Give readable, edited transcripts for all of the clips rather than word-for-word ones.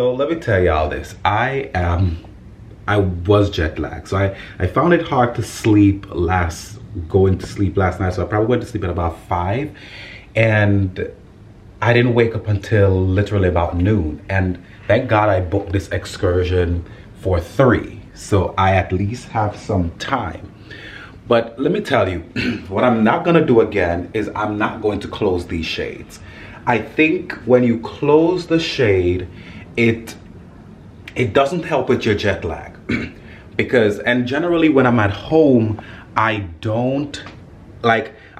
So let me tell y'all this. I was jet lagged, so I found it hard to going to sleep last night. So I probably went to sleep at about 5, and I didn't wake up until literally about noon. And thank God I booked this excursion for 3, so I at least have some time. But let me tell you, what I'm not gonna do again is I'm not going to close these shades. I think when you close the shade, it doesn't help with your jet lag. And generally when I'm at home, I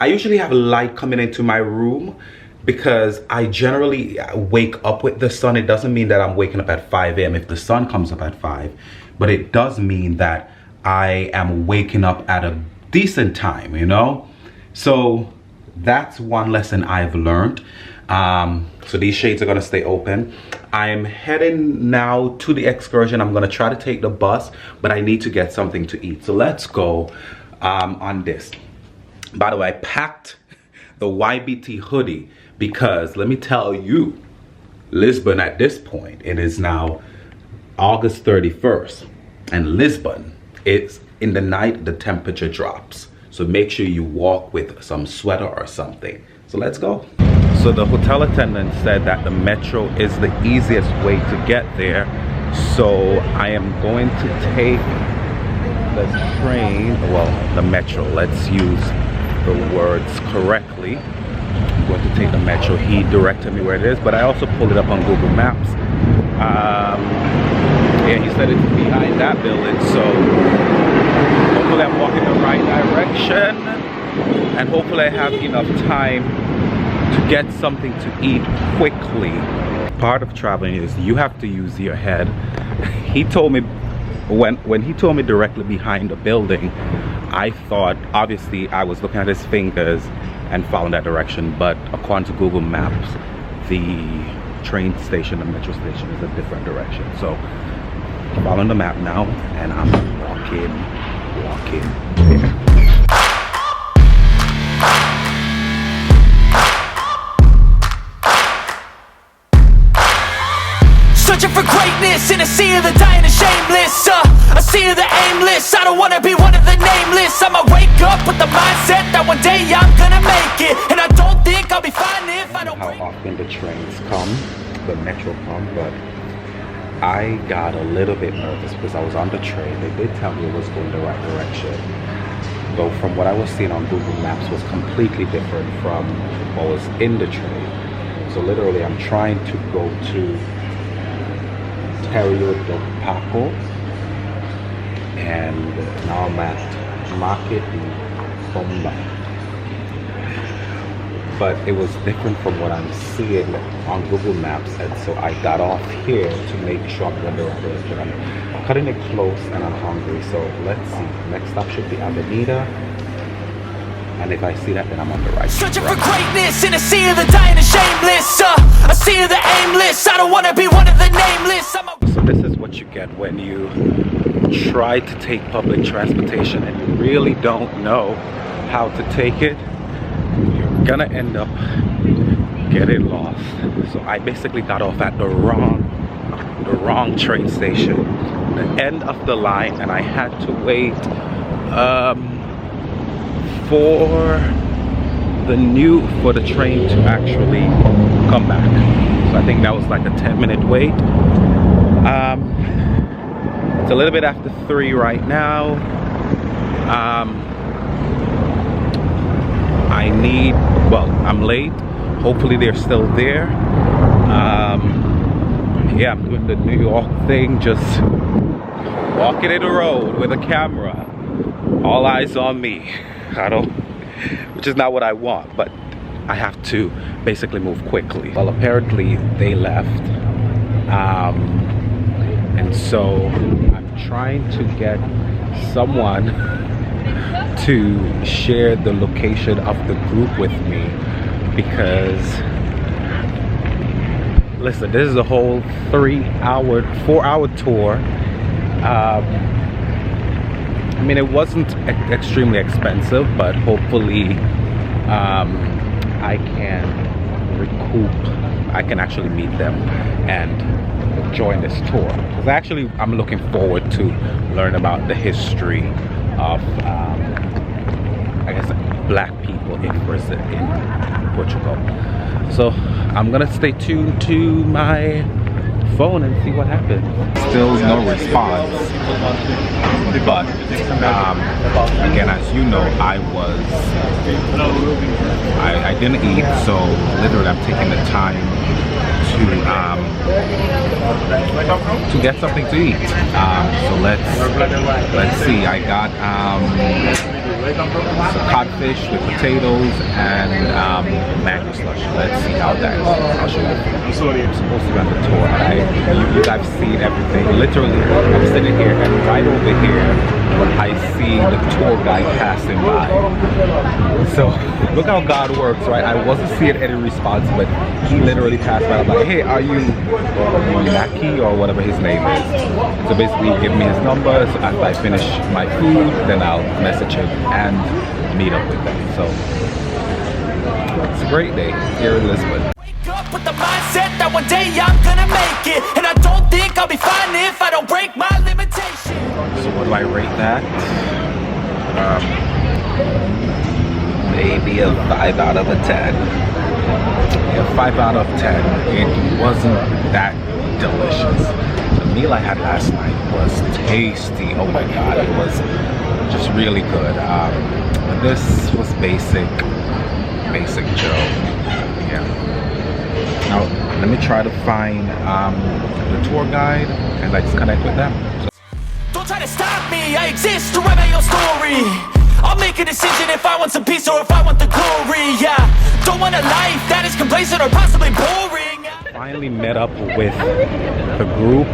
usually have light coming into my room because I generally wake up with the sun. It doesn't mean that I'm waking up at 5 a.m. if the sun comes up at 5, but it does mean that I am waking up at a decent time, you know? So that's one lesson I've learned. So these shades are gonna stay open. I'm heading now to the excursion. I'm gonna try to take the bus, but I need to get something to eat. So let's go on this. By the way, I packed the YBT hoodie because let me tell you, Lisbon at this point, it is now August 31st, and Lisbon, it's in the night, the temperature drops. So make sure you walk with some sweater or something. So let's go. So the hotel attendant said that the metro is the easiest way to get there. So I am going to take the train, well, the metro. Let's use the words correctly. I'm going to take the metro. He directed me where it is, but I also pulled it up on Google Maps. Yeah, he said it's behind that building, so hopefully I'm walking the right direction, and hopefully I have enough time to get something to eat quickly. Part of traveling is you have to use your head. He told me, when he told me directly behind the building, I thought, obviously I was looking at his fingers and following that direction, but according to Google Maps, the train station, the metro station is a different direction. So I'm following the map now, and I'm walking there. Searching for greatness in a sea of the dying and shameless, a sea of the aimless. I don't wanna be one of the nameless. I'ma wake up with the mindset that one day I'm gonna make it, and I don't think I'll be fine if I don't. How often the trains come, the metro come, but I got a little bit nervous because I was on the train. They did tell me it was going the right direction, though from what I was seeing on Google Maps was completely different from what was in the train. So literally I'm trying to go to Terrio do Paco, and now I'm at Market Bomba. But it was different from what I'm seeing on Google Maps, and so I got off here to make sure I'm going the right direction. I'm cutting it close and I'm hungry, so let's see. Next stop should be Avenida, and if I see that, then I'm on the right. Searching for greatness in a sea of the dying and shameless, a sea of the aimless. I don't wanna be one of the nameless. So this is what you get when you try to take public transportation and you really don't know how to take it. You're gonna end up getting lost. So I basically got off at the wrong train station, the end of the line, and I had to wait for the train to actually come back. So I think that was like a 10-minute wait. It's a little bit after 3 right now. I'm late. Hopefully they're still there. Yeah, I'm doing the New York thing, just walking in the road with a camera. All eyes on me. Which is not what I want, but I have to basically move quickly. Well, apparently they left. And so I'm trying to get someone to share the location of the group with me, because listen, this is a whole 4-hour tour. I mean, it wasn't extremely expensive, but hopefully I can actually meet them and enjoying this tour. Because actually, I'm looking forward to learn about the history of, I guess, black people in Portugal. So I'm gonna stay tuned to my phone and see what happens. Still no response, but again, as you know, I didn't eat, so literally I'm taking the time to get something to eat. So let's see. I got some codfish with potatoes and mango slush. Let's see how that is. I'll show you. I'm supposed to be on the tour. You guys seen everything. Literally, I'm sitting here and right over here, I see the tour guide passing by. So look how God works, right? I wasn't seeing any response, but he literally passed by. I'm like, hey, are you Naky or whatever his name is? So basically, give me his number. So after I finish my food, then I'll message him and meet up with them. So it's a great day here in Lisbon. Wake up with the mindset that one day I'm gonna make it, and I don't think I'll be fine if I don't break my limitation. So what do I rate that? Maybe a 5 out of a 10. Yeah, 5 out of 10. It wasn't that delicious. The meal I had last night was tasty. Oh my god, it was just really good. But this was basic Joe. Yeah. Now let me try to find the tour guide and let's connect with them. Don't try to stop me, I exist to write my own story. I'll make a decision if I want some peace or if I want the glory. Yeah, don't want a life that is complacent or possibly boring. Finally met up with the group.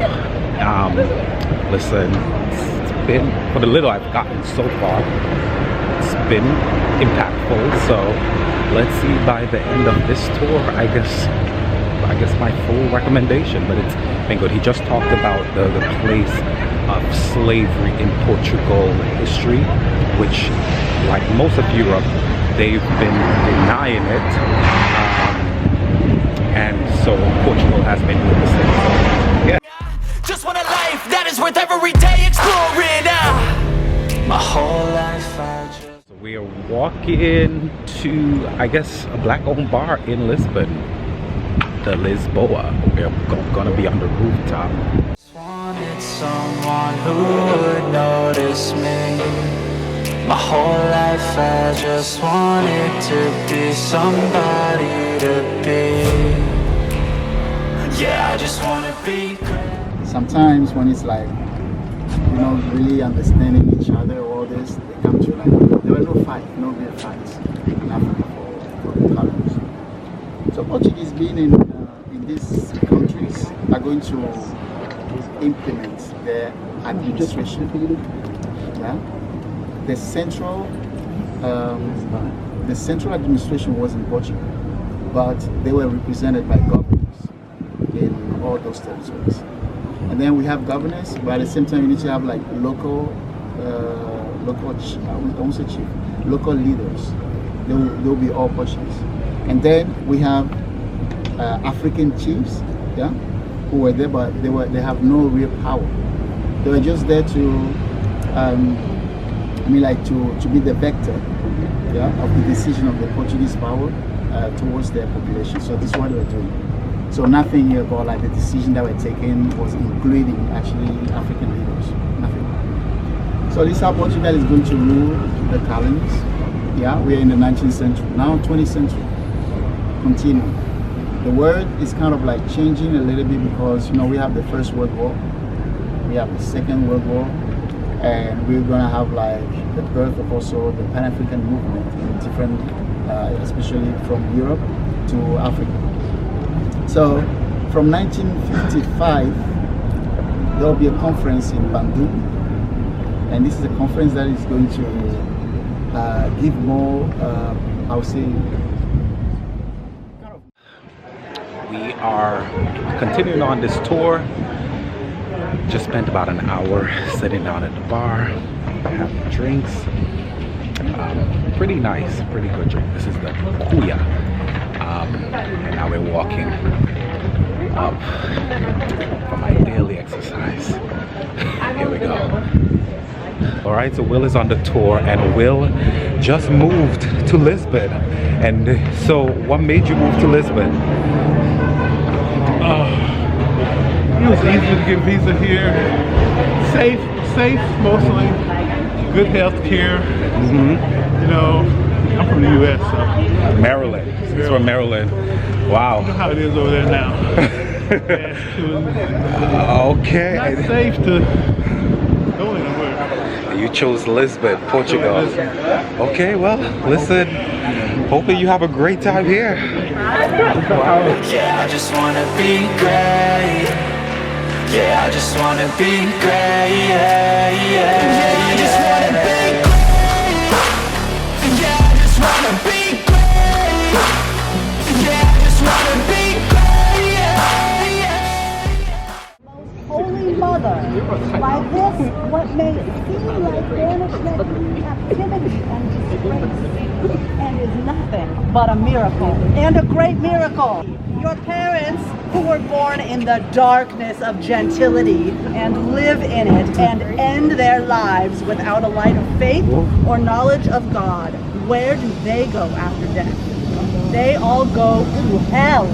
Listen, it's been, for the little I've gotten so far, it's been impactful. So let's see by the end of this tour, I guess my full recommendation. But it's been good. He just talked about the place of slavery in Portugal history, which, like most of Europe, they've been denying it, and so Portugal has been doing the same. So, yeah. Just want a life that is worth every day exploring. My whole life I just... So we are walking to, I guess, a black-owned bar in Lisbon, the Lisboa. We're gonna be on the rooftop. Wanted someone who would notice me. My whole life I just wanted to be somebody to be. Yeah, I just wanna be great. Sometimes when it's like, you know, really understanding each other, all this, they come to like, there were no real fights in Africa for the colonies. So Portuguese being in these countries are going to implement their administration. Yeah? The central administration was in Portugal, but they were represented by governors in all those territories. And then we have governors, but at the same time you need to have like local leaders. They'll be all Portuguese. And then we have African chiefs, yeah, who were there, but they have no real power. They were just there to to be the vector, yeah, of the decision of the Portuguese power towards their population. So this is what they were doing. So nothing about like the decision that were taken was including actually African leaders. Nothing. So this is how Portugal is going to rule the colonies. Yeah, we are in the 19th century. Now 20th century. Continue. The word is kind of like changing a little bit because, you know, we have the First World War, we have the Second World War, and we're gonna have like the birth of also the Pan-African movement in different, especially from Europe to Africa. So from 1955, there will be a conference in Bandung, and this is a conference that is going to give more, I would say, we are continuing on this tour. Just spent about an hour sitting down at the bar, having drinks. Pretty nice, pretty good drink. This is the Kuya. And now we're walking up from my right, so Will is on the tour, and Will just moved to Lisbon. And so, what made you move to Lisbon? It was easy to get a visa here. Safe mostly. Good health care. You know, I'm from the U.S., so. Maryland. He's from Maryland. Wow. You know how it is over there now. Okay. Not safe to go anywhere. You chose Lisbon, Portugal. Okay, well, listen. Hopefully you have a great time here. Yeah, I just wanna be great. Yeah, I just wanna be great. Yeah, I just wanna be great. Yeah, I just wanna be great. Yeah, I just wanna be great. Holy Mother, by this, what may seem like banishment, captivity, and disgrace, and is nothing but a miracle, and a great miracle. Your parents, who were born in the darkness of gentility and live in it and end their lives without a light of faith or knowledge of God, where do they go after death? They all go to hell.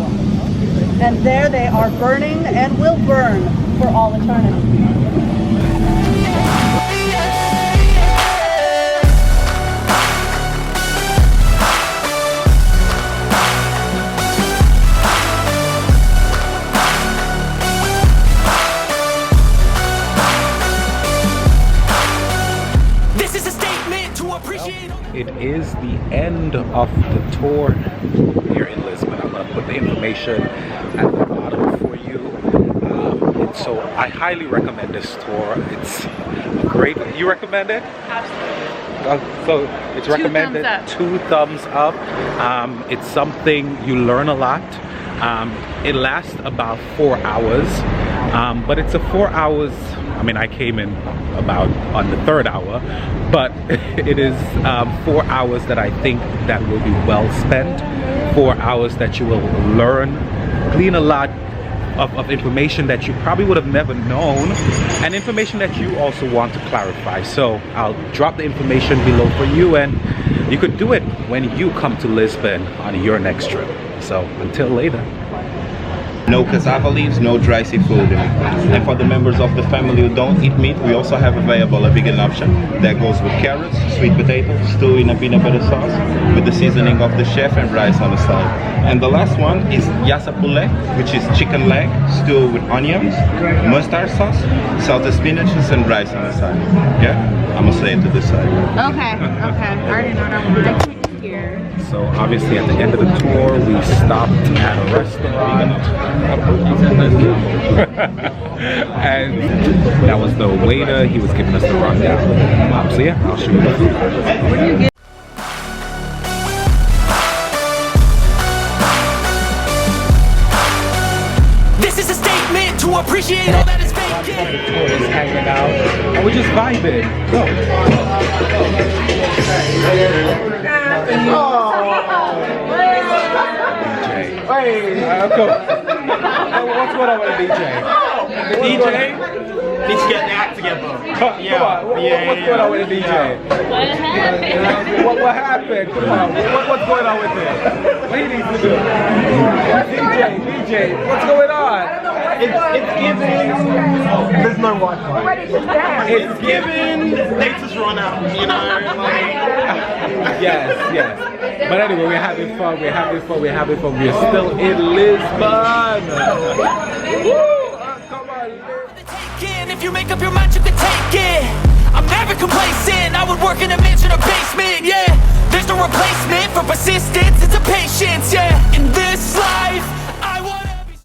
And there they are burning and will burn for all eternity. This is a statement to appreciate. It is the end of the tour here in Lisbon. I'm going to put the information at the bottom for you. So I highly recommend this tour. It's a great. You recommend it? Absolutely. So it's recommended. 2 thumbs up. It's something you learn a lot. It lasts about 4 hours, but it's a 4 hours. I mean, I came in about on the 3rd hour, but it is 4 hours that I think that will be well spent. 4 hours that you will learn, glean a lot of information that you probably would have never known, and information that you also want to clarify. So I'll drop the information below for you, and you could do it when you come to Lisbon on your next trip. So until later. No cassava leaves, no dry seafood. And for the members of the family who don't eat meat, we also have available a vegan option that goes with carrots, sweet potatoes, stew in a peanut butter sauce with the seasoning of the chef and rice on the side. And the last one is yassa poulet, which is chicken leg, stew with onions, mustard sauce, salted spinaches and rice on the side. Yeah? I'm gonna say it to this side. Okay, I already know that one. Here. So obviously at the end of the tour we stopped at a restaurant and that was the waiter. He was giving us the rundown. So yeah, I'll show you the food. This is a statement to appreciate all that is vacant. The tourists hanging out and we're just vibing. Go. What's going on with the DJ? DJ needs to get the act together. What's going on with the DJ? What happened? Come on. What's going on with it? What he needs to do? DJ, what's going on? It's giving. There's no Wi-Fi. It's giving. Data's run out. You know. Yes. But anyway, we're having fun. We're still in Lisbon. Come on. If you make up your mind, you can take it. I'm never complacent. I would work in a mansion or basement. Yeah. There's no replacement for persistence. It's a patience. Yeah. In this life,